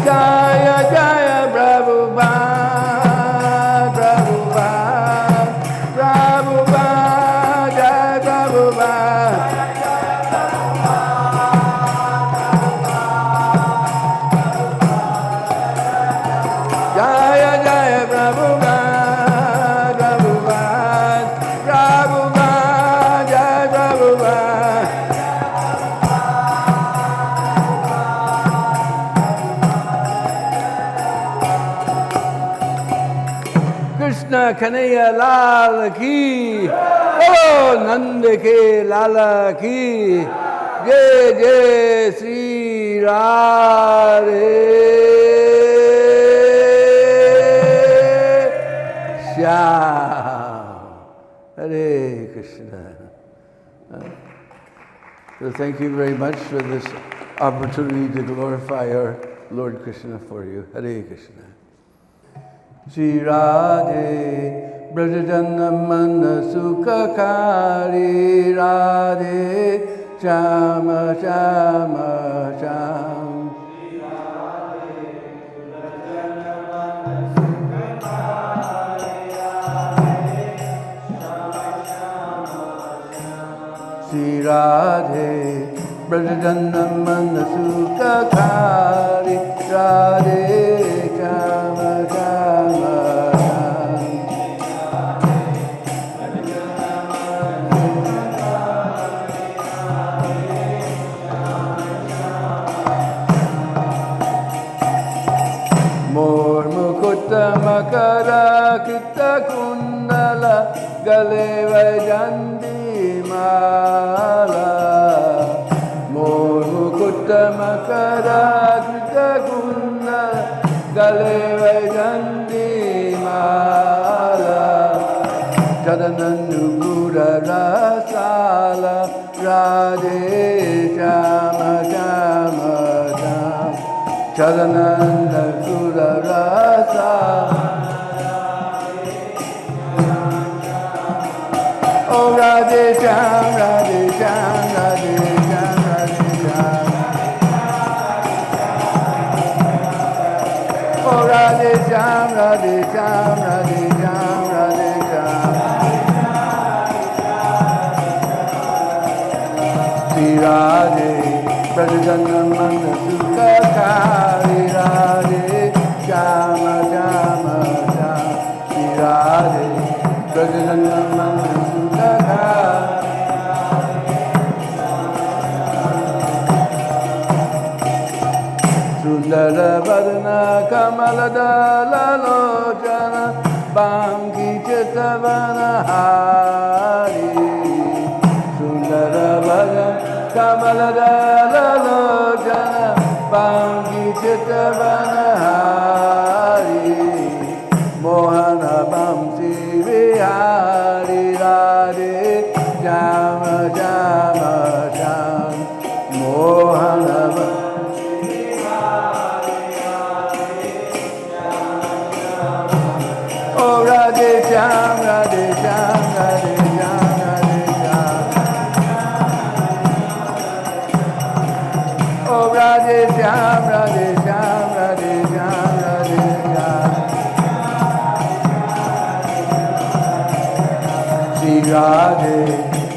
Jaya Jaya Prabhupada, Prabhupada, Prabhupada, Jaya Prabhupada. Jaya Jaya Prabhupada, Prabhupada, Prabhupada, Jaya Prabhupada. Krishna Kanhaiya Lal ki, oh Nand ke Lala ki, Jai Jai Sri Radhe Shyam. Hare Krishna. So thank you very much for this opportunity to glorify our Lord Krishna for you. Hare Krishna. Shri Radhe Brajajana Mana Sukhakari Radhe Shama Shama Sham. Shri Radhe Brajajana Mana Sukhakari Radhe Shama Shama Mor Mukutta Makara Kita Kundala Gale Vajandi Mala Mor Mukutta Makara Kita Kundala Gale Vajandi Mala Chadanandugura Rasala Radhe Shama Shama Shama Chadananda Sura Rasa Oh Radhe Sham, Radhe Sham, Radhe Sham, Radhe Sham Oh Radhe Sham, Radhe Sham, Radhe Sham, Radhe Sham Shri Radhe Brajajana Mana Sukhakari Radhe Shama Shama Shama Shri Radhe Brajajana Mana Sukhakari Sundara Vadana Kamaladala Lochana Banki Chittavana Hari Sundara Vadana Kamaladala Lochana Banki Chittavana Hari Mohana Bamsi Vihari Radhe Shama Shama Sham Mohana Bamsi Oh Radhe Sham, Radhe Sham, Radhe Sham, Radhe Sham Oh Radhe Sham, Radhe Sham, Radhe Sham, Radhe Sham Shri Radhe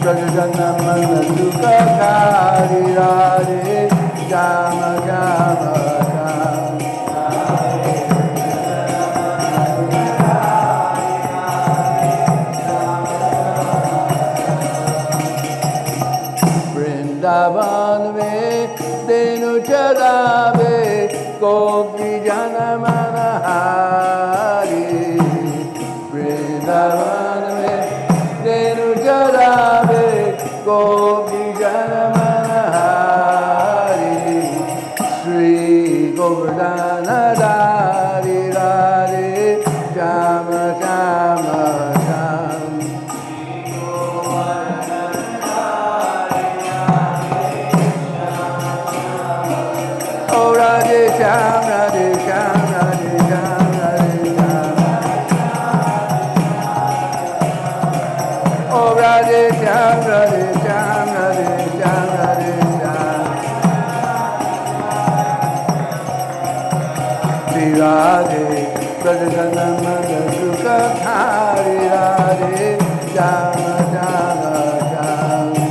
Brajajana Mana Sukhakari Radhe Shama Shama Shama Vrindavan mein Denu Chadave Gopi Jana Manahari Vrindavan mein Denu Chadave Gopi Jana Manahari Sri Govardhana Dari Radhe Shama Shama Shama Oh Radhe Sham, Radhe Sham, Radhe Radhe, Prajajanamana Sukakari Radhe, Jama Jama Jama.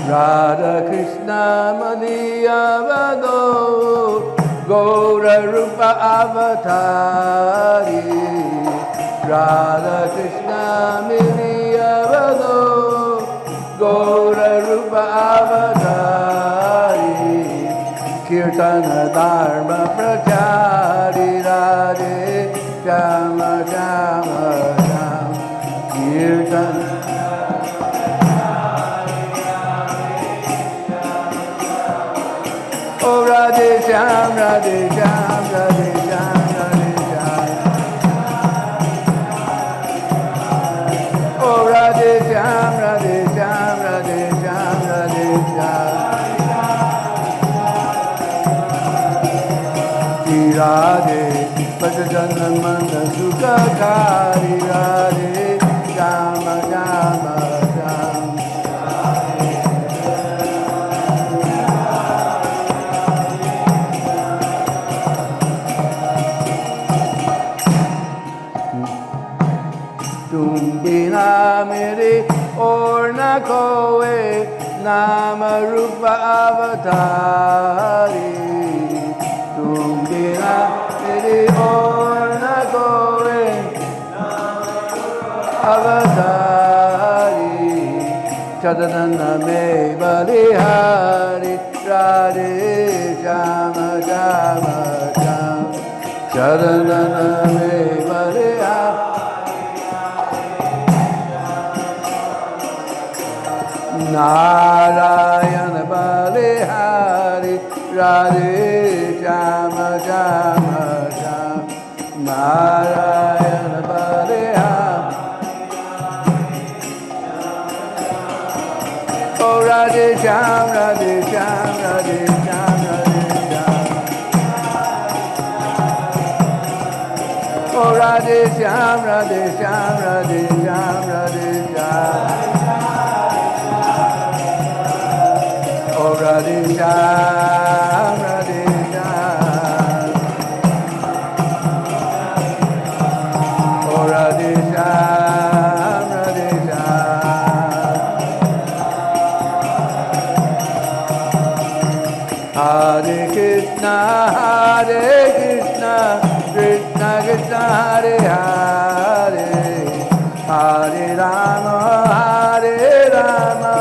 Radha Krishna Madiya Vado, Gaura Rupa Avatari. Radha Krishna Madiya Vado, Gaura Rupa Avatari. Kirtana Dharma Prachari Radhe, Jama Jama Jama. Kirtana Oh Radhe Shyam, Radhe Shyam, Radhe Shyam, Radhe Shyam. Oh Radhe Shyam, Radhe Shyam, Radhe Shyam, Radhe Shyam. Shri Radhe, Prajajanamana Sukakari Radhe, Jama Jama Jama. तुम बिना मेरे और न कोई नाम रूप अवतारी. तुम बिना मेरे और न कोई अवतारी. चदनन में बलिहारी राधे श्याम श्याम श्याम. चदनन में बलिहारी Narayan Balihari Radhe Shama Shama Shama. Narayan Balihari Oh Radhe Sham, Radhe Sham, Radhe Sham, Radhe Sham. Oh Radhe Sham, Radhe Sham, Radhe Sham, Radhe Sham. Oh Radhe Shyam, Radhe Shyam. Oh Radhe Shyam, Radhe Shyam. Hare Krishna, Hare Krishna, Krishna Krishna, Hare Hare. Hare Rama, Hare Rama,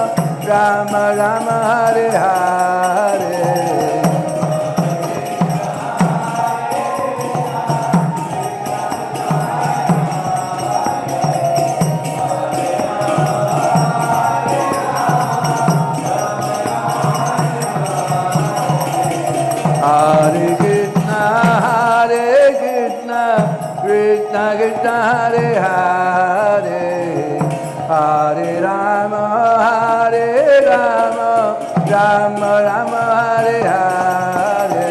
Rama Rama Hare Hare. Hare Krishna, Hare Krishna, Krishna Krishna, Hare Hare. Hare Rama, Hare Rama, Rama Rama, Hare Hare.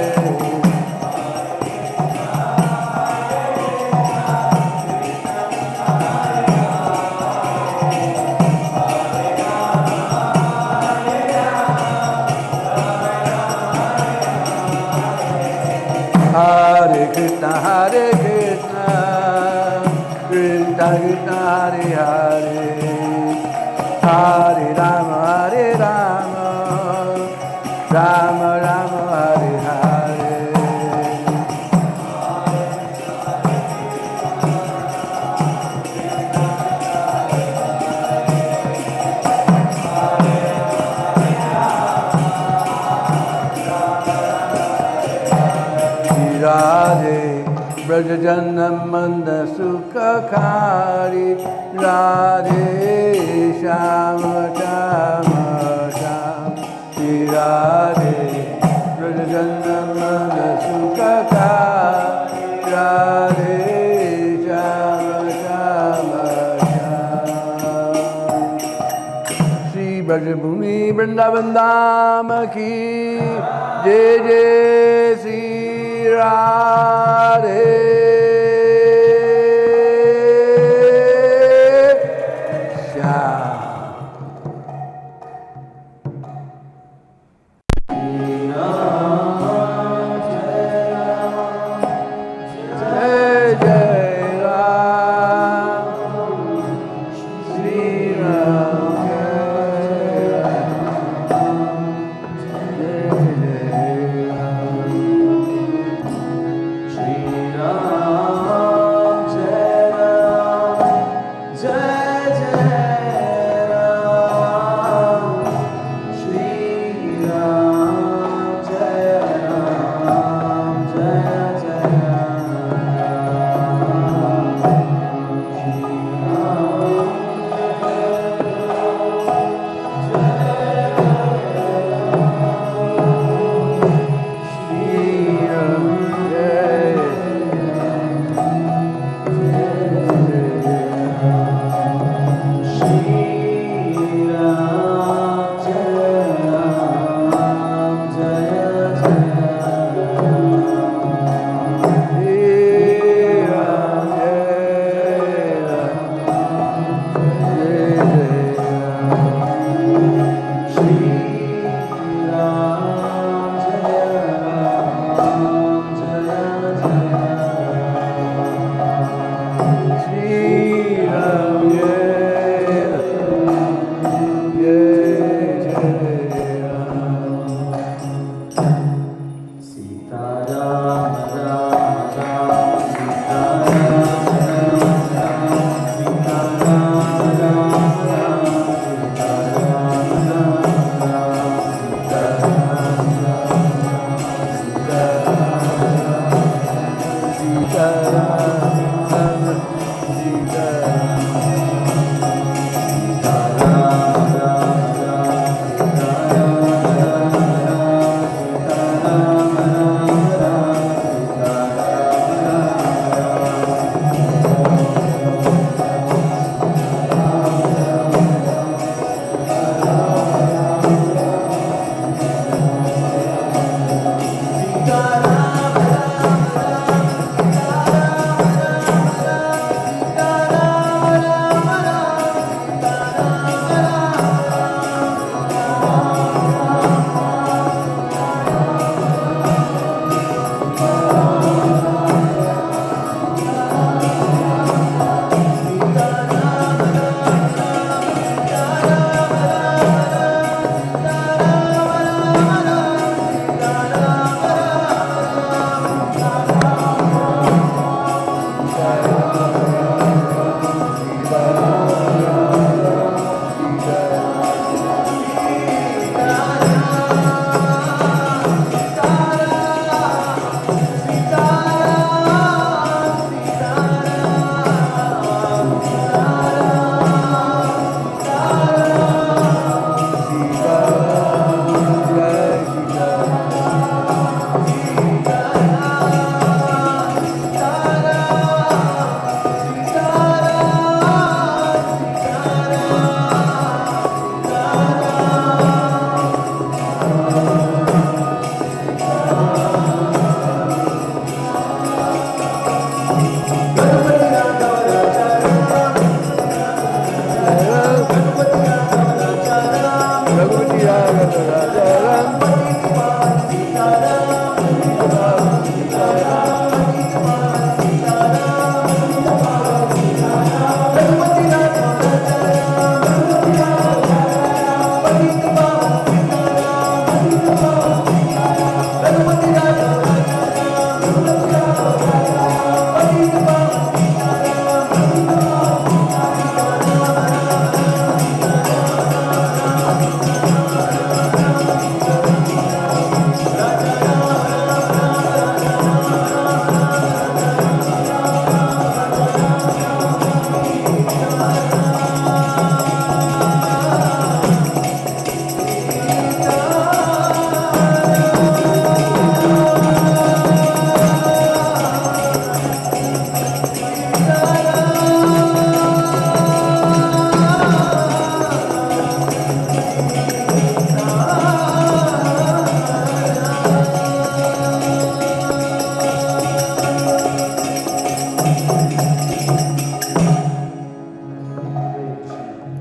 Hare Krishna, Hare Krishna, Krishna Krishna, Hare Hare. Hare Rama, Hare Rama, Rama Rama, Hare Hare. Radhe, Brajajanamana Sukakari Radhe Shama Shama Shama. Radhe, Brajajanamana Sukakari Radhe Shama Shama Shama. Shri Brajabhumi Vrindavan Dham ki Jai Jai Shri Radhe Shyam.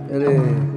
Hare